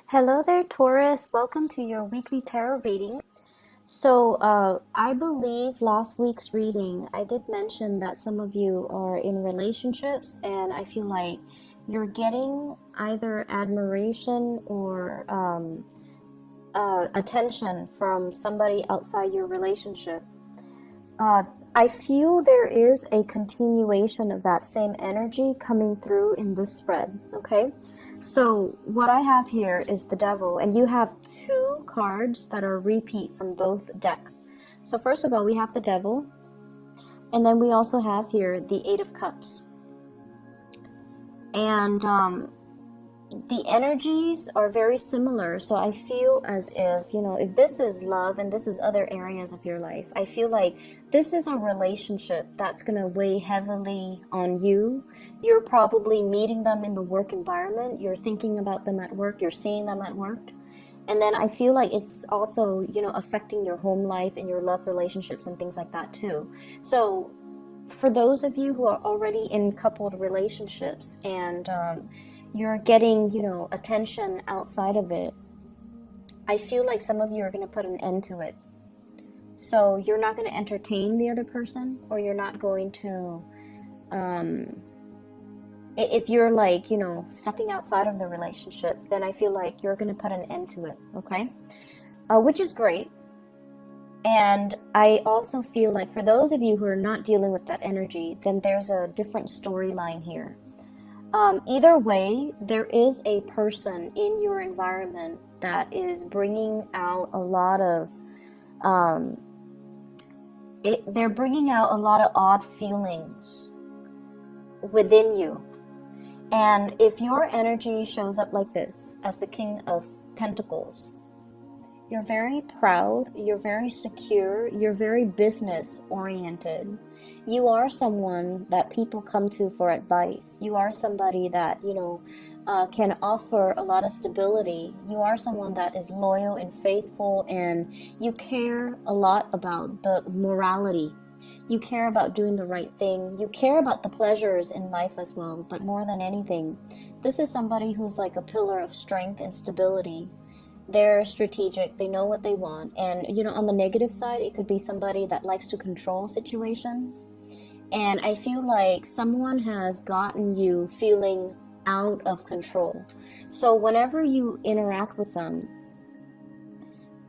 Hello there, Taurus. Welcome to your weekly tarot reading. I believe last week's reading, I did mention that some of you are in relationships, and I feel like you're getting either admiration or attention from somebody outside your relationship. I feel there is a continuation of that same energy coming through in this spread, okay? So what I have here is the Devil, and you have two cards that are repeat from both decks. So first of all, we have the Devil, and then we also have here the Eight of Cups. And the energies are very similar, so I feel as if, if this is love and this is other areas of your life, I feel like this is a relationship that's going to weigh heavily on you. You're probably meeting them in the work environment, you're thinking about them at work, you're seeing them at work, and then I feel like it's also, affecting your home life and your love relationships and things like that too. So for those of you who are already in coupled relationships and you're getting, attention outside of it, I feel like some of you are going to put an end to it. So you're not going to entertain the other person, or you're not going to, if you're like, stepping outside of the relationship, then I feel like you're going to put an end to it, okay? Which is great. And I also feel like for those of you who are not dealing with that energy, then there's a different storyline here. Either way, there is a person in your environment that is bringing out a lot of, they're bringing out a lot of odd feelings within you. And if your energy shows up like this, as the King of Pentacles, you're very proud, you're very secure, you're very business oriented. You are someone that people come to for advice. You are somebody that, can offer a lot of stability. You are someone that is loyal and faithful, and you care a lot about the morality. You care about doing the right thing. You care about the pleasures in life as well, but more than anything, this is somebody who's like a pillar of strength and stability. They're strategic, they know what they want, and on the negative side, it could be somebody that likes to control situations. And I feel like someone has gotten you feeling out of control. So whenever you interact with them,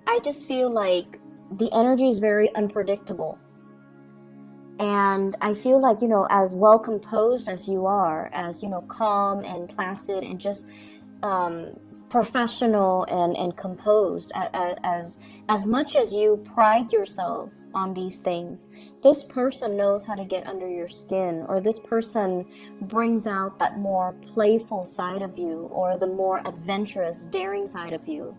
I just feel like the energy is very unpredictable. And I feel like, as well composed as you are, as, calm and placid and just professional and composed, as much as you pride yourself on these things, this person knows how to get under your skin, or this person brings out that more playful side of you, or the more adventurous, daring side of you.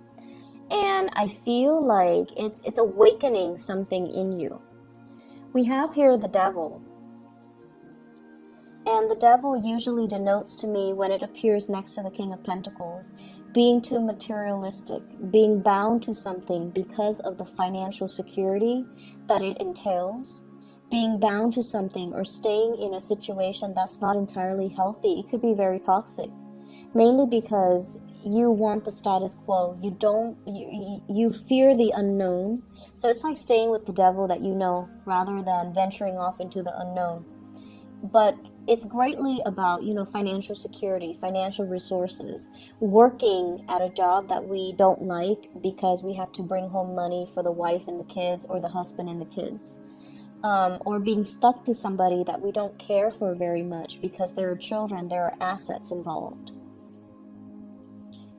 And I feel like it's awakening something in you. We have here the Devil. And the Devil usually denotes to me, when it appears next to the King of Pentacles, being too materialistic, being bound to something because of the financial security that it entails, being bound to something or staying in a situation that's not entirely healthy. It could be very toxic, mainly because you want the status quo. You fear the unknown. So it's like staying with the devil that you know, rather than venturing off into the unknown. But it's greatly about, financial security, financial resources, working at a job that we don't like because we have to bring home money for the wife and the kids, or the husband and the kids. Or being stuck to somebody that we don't care for very much because there are children, there are assets involved.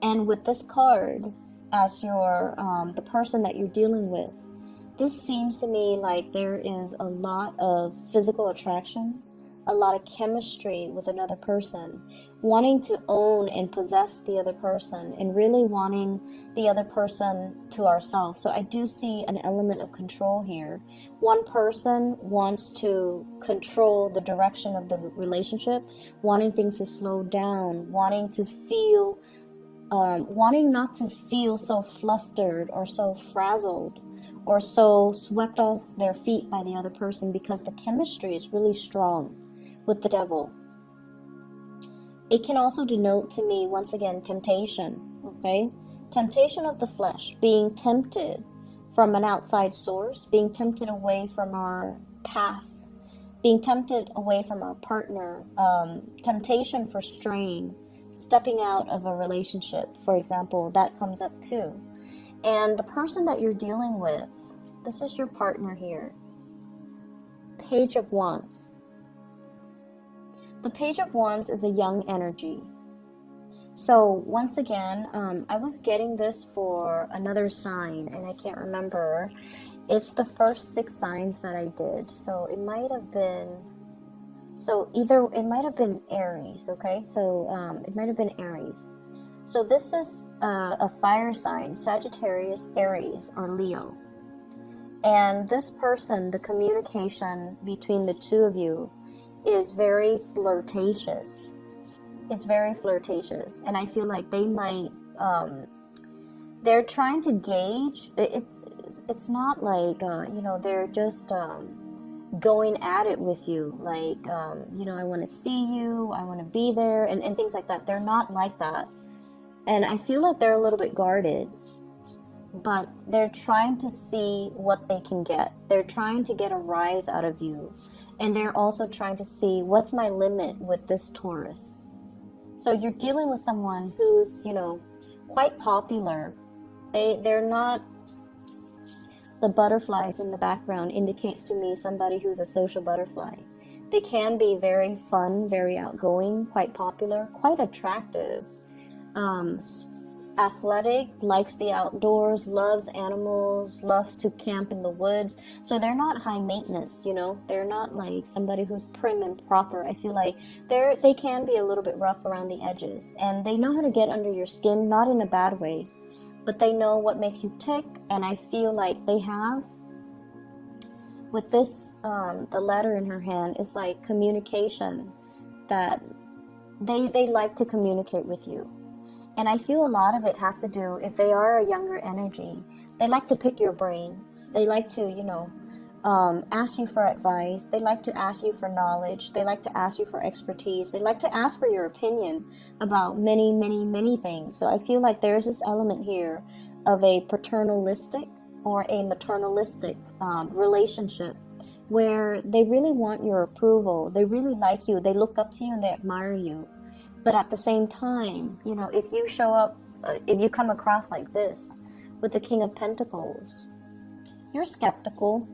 And with this card, as your the person that you're dealing with, this seems to me like there is a lot of physical attraction, a lot of chemistry with another person, wanting to own and possess the other person, and really wanting the other person to ourselves. So I do see an element of control here. One person wants to control the direction of the relationship, wanting things to slow down, wanting to feel, wanting not to feel so flustered or so frazzled or so swept off their feet by the other person, because the chemistry is really strong with the Devil. It can also denote to me, once again, temptation, okay? Temptation of the flesh, being tempted from an outside source, being tempted away from our path, being tempted away from our partner, temptation for straying, stepping out of a relationship, for example, that comes up too. And the person that you're dealing with, this is your partner here. Page of Wands. The Page of Wands is a young energy. So once again, I was getting this for another sign, and I can't remember. It's the first 6 signs that I did. So it might have been, it might have been Aries, okay? So it might have been Aries. So this is a fire sign, Sagittarius, Aries, or Leo. And this person, the communication between the two of you is very flirtatious. It's very flirtatious, and I feel like they might, they're trying to gauge, it's not like, they're just going at it with you, like, I want to see you, I want to be there, and things like that. They're not like that, and I feel like they're a little bit guarded, but they're trying to see what they can get. They're trying to get a rise out of you, and they're also trying to see, what's my limit with this Taurus? So you're dealing with someone who's, quite popular. They're not, the butterflies in the background indicates to me somebody who's a social butterfly. They can be very fun, very outgoing, quite popular, quite attractive, athletic, likes the outdoors, loves animals, loves to camp in the woods. So they're not high maintenance, they're not like somebody who's prim and proper. I feel like they can be a little bit rough around the edges, and they know how to get under your skin, not in a bad way, but they know what makes you tick. And I feel like they have, with this, the letter in her hand, is like communication, that they like to communicate with you. And I feel a lot of it has to do, if they are a younger energy, they like to pick your brains. They like to, ask you for advice. They like to ask you for knowledge. They like to ask you for expertise. They like to ask for your opinion about many, many, many things. So I feel like there's this element here of a paternalistic or a maternalistic relationship, where they really want your approval. They really like you. They look up to you and they admire you. But at the same time, if you show up, if you come across like this with the King of Pentacles, you're skeptical.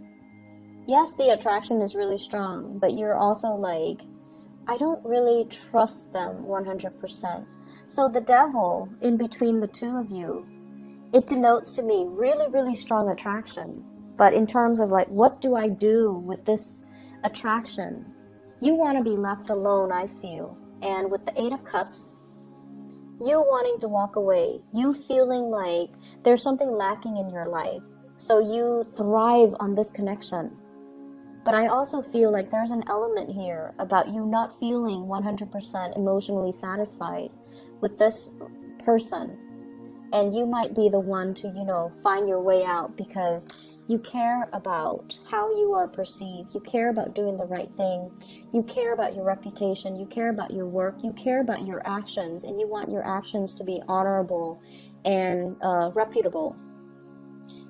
Yes, the attraction is really strong, but you're also like, I don't really trust them 100%. So the devil in between the two of you, it denotes to me really, really strong attraction. But in terms of like, what do I do with this attraction? You want to be left alone, I feel. And with the 8 of Cups, you wanting to walk away, you feeling like there's something lacking in your life. So you thrive on this connection. But I also feel like there's an element here about you not feeling 100% emotionally satisfied with this person. And you might be the one to, find your way out, because you care about how you are perceived. You care about doing the right thing. You care about your reputation. You care about your work. You care about your actions, and you want your actions to be honorable and reputable.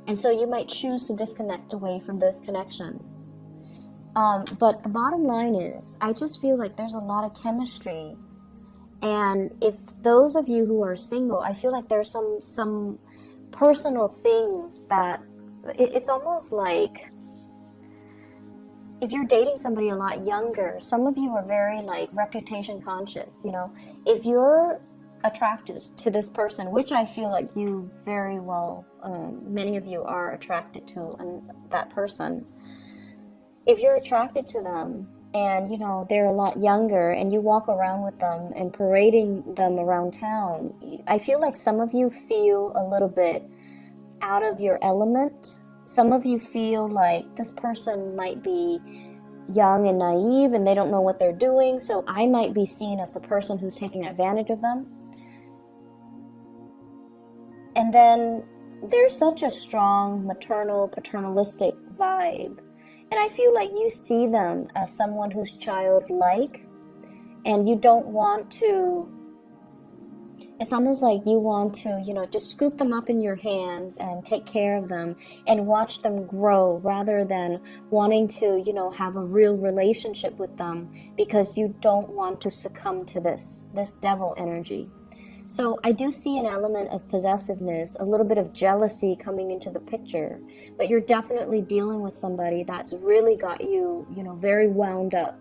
And so you might choose to disconnect away from this connection. But the bottom line is, I just feel like there's a lot of chemistry. And if those of you who are single, I feel like there's some personal things that, it's almost like, if you're dating somebody a lot younger, some of you are very like reputation conscious, if you're attracted to this person, which I feel like you very well, many of you are attracted to that person. If you're attracted to them and, they're a lot younger, and you walk around with them and parading them around town, I feel like some of you feel a little bit out of your element. Some of you feel like this person might be young and naive and they don't know what they're doing, so I might be seen as the person who's taking advantage of them. And then there's such a strong maternal, paternalistic vibe. And I feel like you see them as someone who's childlike, and you don't want to, It's almost like you want to, just scoop them up in your hands and take care of them and watch them grow, rather than wanting to, have a real relationship with them, because you don't want to succumb to this devil energy. So I do see an element of possessiveness, a little bit of jealousy coming into the picture, but you're definitely dealing with somebody that's really got you, very wound up.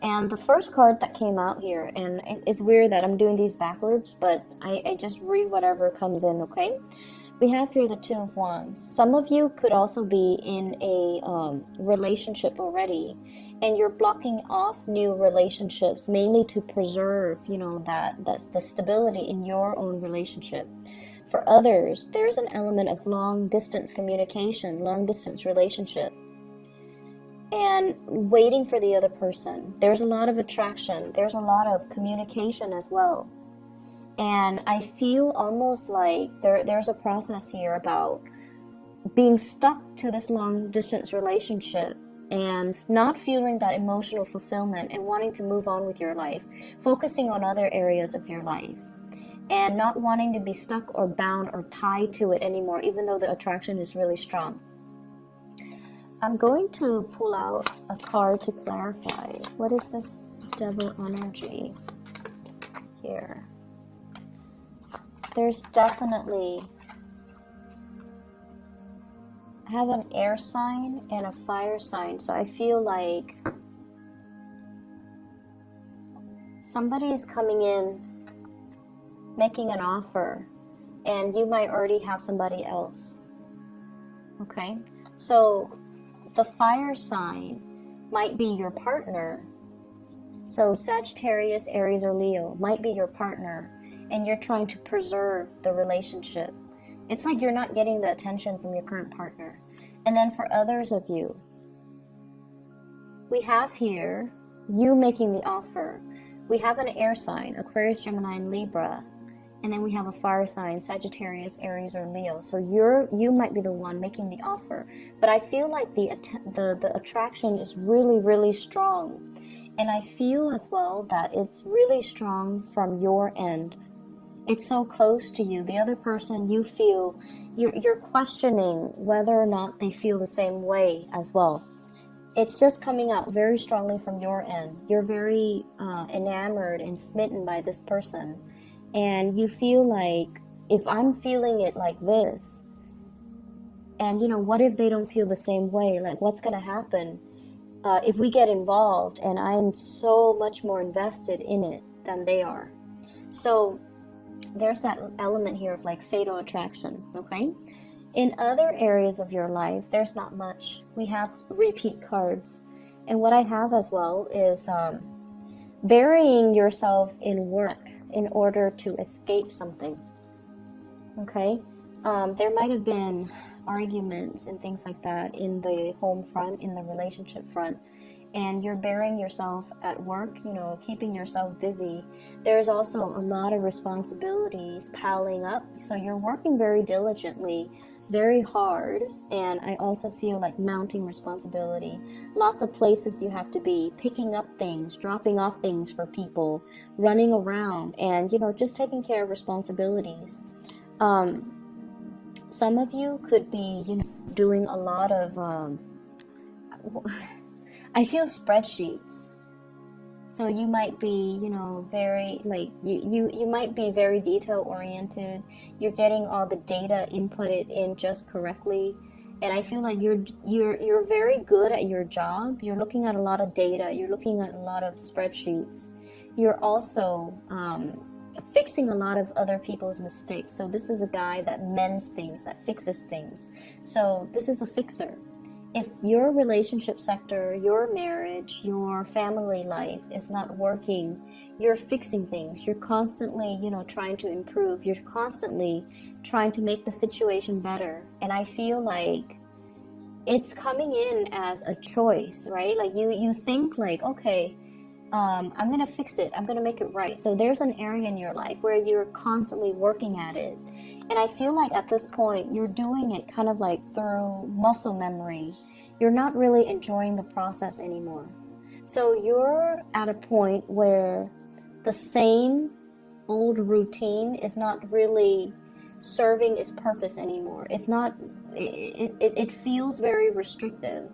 And the first card that came out here, and it's weird that I'm doing these backwards, but I just read whatever comes in, okay? We have here the Two of Wands. Some of you could also be in a relationship already, and you're blocking off new relationships, mainly to preserve, that's the stability in your own relationship. For others, there's an element of long-distance communication, long-distance relationship, and waiting for the other person. There's a lot of attraction. There's a lot of communication as well. And I feel almost like there's a process here about being stuck to this long distance relationship and not feeling that emotional fulfillment and wanting to move on with your life, focusing on other areas of your life, and not wanting to be stuck or bound or tied to it anymore, even though the attraction is really strong. I'm going to pull out a card to clarify. What is this devil energy here? There's definitely, I have an air sign and a fire sign, so I feel like somebody is coming in, making an offer, and you might already have somebody else. Okay, so the fire sign might be your partner. So Sagittarius, Aries, or Leo might be your partner, and you're trying to preserve the relationship. It's like you're not getting the attention from your current partner. And then for others of you, we have here you making the offer. We have an air sign, Aquarius, Gemini, and Libra. And then we have a fire sign, Sagittarius, Aries, or Leo. So you might be the one making the offer. But I feel like the attraction is really, really strong. And I feel as well that it's really strong from your end. It's so close to you. The other person, you feel, you're questioning whether or not they feel the same way as well. It's just coming out very strongly from your end. You're very enamored and smitten by this person. And you feel like, if I'm feeling it like this, and what if they don't feel the same way? Like, what's going to happen if we get involved and I'm so much more invested in it than they are? So there's that element here of like fatal attraction, okay? In other areas of your life, there's not much. We have repeat cards. And what I have as well is burying yourself in work in order to escape something, okay? There might have been arguments and things like that in the home front, in the relationship front, and you're burying yourself at work, keeping yourself busy. There's also a lot of responsibilities piling up, so you're working very diligently, very hard, and I also feel like mounting responsibility. Lots of places you have to be, picking up things, dropping off things for people, running around, and just taking care of responsibilities. Some of you could be doing a lot of I feel spreadsheets. So you might be, very, like, you might be very detail oriented. You're getting all the data inputted in just correctly. And I feel like you're very good at your job. You're looking at a lot of data. You're looking at a lot of spreadsheets. You're also fixing a lot of other people's mistakes. So this is a guy that mends things, that fixes things. So this is a fixer. If your relationship sector, your marriage, your family life is not working, you're fixing things. You're constantly, trying to improve. You're constantly trying to make the situation better. And I feel like it's coming in as a choice, right? Like you think like, okay, I'm going to fix it. I'm going to make it right. So there's an area in your life where you're constantly working at it. And I feel like at this point, you're doing it kind of like through muscle memory. You're not really enjoying the process anymore. So you're at a point where the same old routine is not really serving its purpose anymore. It's not, it feels very restrictive.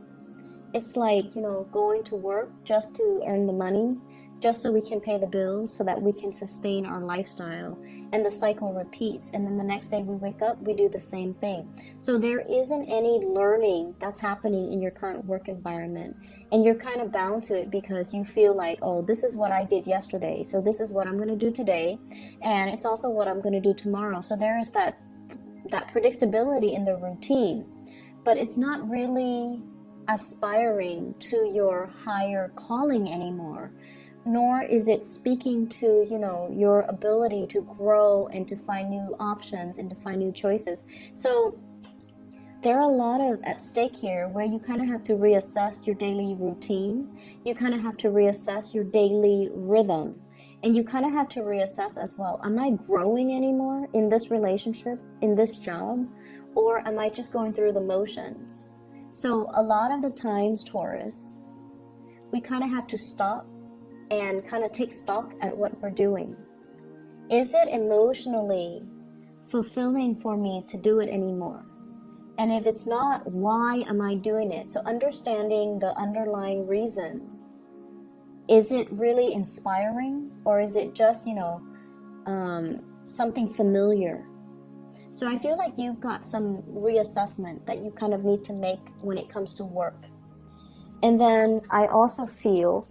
It's like, going to work just to earn the money, just so we can pay the bills, so that we can sustain our lifestyle. And the cycle repeats. And then the next day we wake up, we do the same thing. So there isn't any learning that's happening in your current work environment. And you're kind of bound to it because you feel like, oh, this is what I did yesterday, so this is what I'm going to do today. And it's also what I'm going to do tomorrow. So there is that predictability in the routine. But it's not really aspiring to your higher calling anymore, nor is it speaking to, your ability to grow and to find new options and to find new choices. So there are a lot of at stake here where you kind of have to reassess your daily routine. You kind of have to reassess your daily rhythm. And you kind of have to reassess as well, am I growing anymore in this relationship, in this job? Or am I just going through the motions? So a lot of the times, Taurus, we kind of have to stop and kind of take stock at what we're doing. Is it emotionally fulfilling for me to do it anymore? And if it's not, why am I doing it? So understanding the underlying reason. Is it really inspiring, or is it just, something familiar? So I feel like you've got some reassessment that you kind of need to make when it comes to work. And then I also feel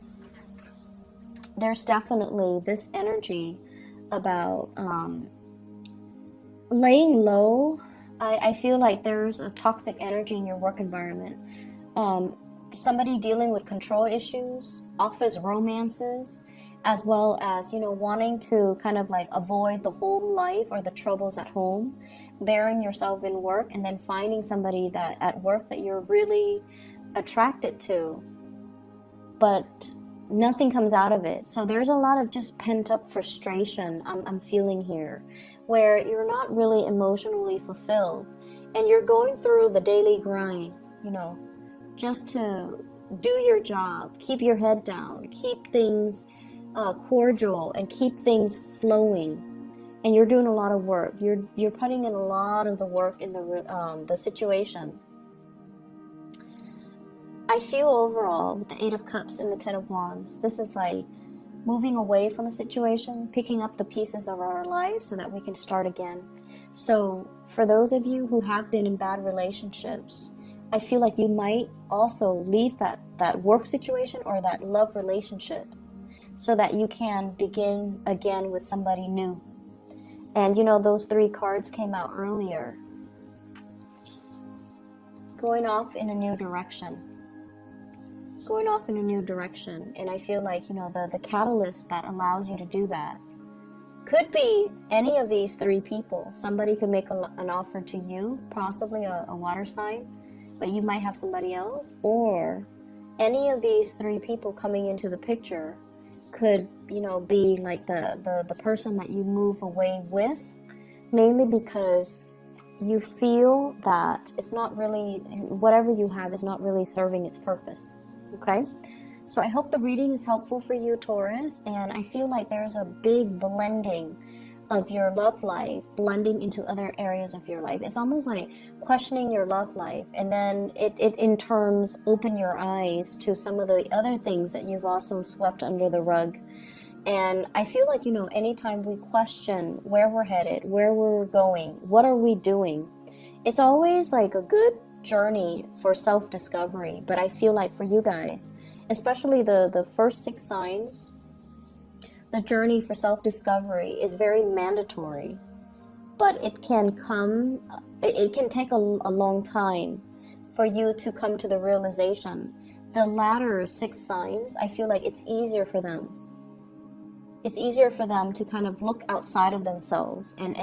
there's definitely this energy about laying low. I feel like there's a toxic energy in your work environment. Somebody dealing with control issues, office romances, as well as, wanting to kind of like avoid the home life or the troubles at home, burying yourself in work, and then finding somebody that at work that you're really attracted to, but nothing comes out of it. So there's a lot of just pent up frustration I'm feeling here, where you're not really emotionally fulfilled, and you're going through the daily grind, just to do your job, keep your head down, keep things cordial, and keep things flowing. And you're doing a lot of work. You're putting in a lot of the work in the situation. I feel overall with the 8 of Cups and the 10 of Wands, this is like moving away from a situation, picking up the pieces of our lives so that we can start again. So for those of you who have been in bad relationships, I feel like you might also leave that work situation or that love relationship so that you can begin again with somebody new. And those 3 cards came out earlier. Going off in a new direction. Going off in a new direction. And I feel like, the catalyst that allows you to do that could be any of these 3 people. Somebody could make an offer to you, possibly a water sign, but you might have somebody else. Or any of these 3 people coming into the picture could, be like the person that you move away with, mainly because you feel that it's not really, whatever you have is not really serving its purpose. Okay? So I hope the reading is helpful for you, Taurus, and I feel like there's a big blending of your love life blending into other areas of your life. It's almost like questioning your love life, and then it in turns open your eyes to some of the other things that you've also swept under the rug. And I feel like, anytime we question where we're headed, where we're going, what are we doing, it's always like a good journey for self-discovery. But I feel like for you guys, especially the first 6 signs, the journey for self-discovery is very mandatory, but it can take a long time for you to come to the realization. The latter 6 signs, I feel like it's easier for them. It's easier for them to kind of look outside of themselves and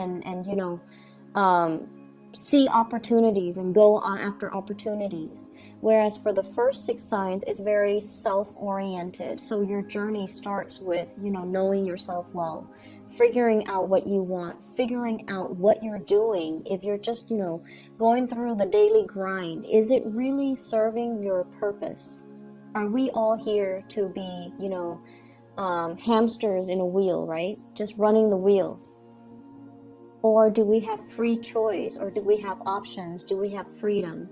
see opportunities and go on after opportunities. Whereas for the first 6 signs, it's very self-oriented. So your journey starts with, knowing yourself well, figuring out what you want, figuring out what you're doing. If you're just, going through the daily grind, is it really serving your purpose? Are we all here to be, hamsters in a wheel, right? Just running the wheels. Or do we have free choice? Or do we have options? Do we have freedom?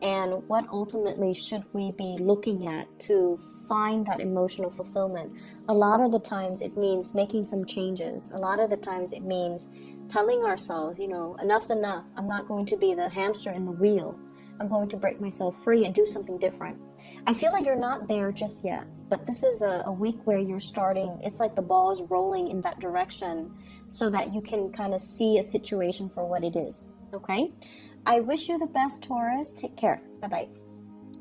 And what ultimately should we be looking at to find that emotional fulfillment? A lot of the times it means making some changes. A lot of the times it means telling ourselves, you know, enough's enough. I'm not going to be the hamster in the wheel. I'm going to break myself free and do something different. I feel like you're not there just yet, but this is a week where you're starting. It's like the ball is rolling in that direction so that you can kind of see a situation for what it is. Okay? I wish you the best, Taurus. Take care. Bye-bye.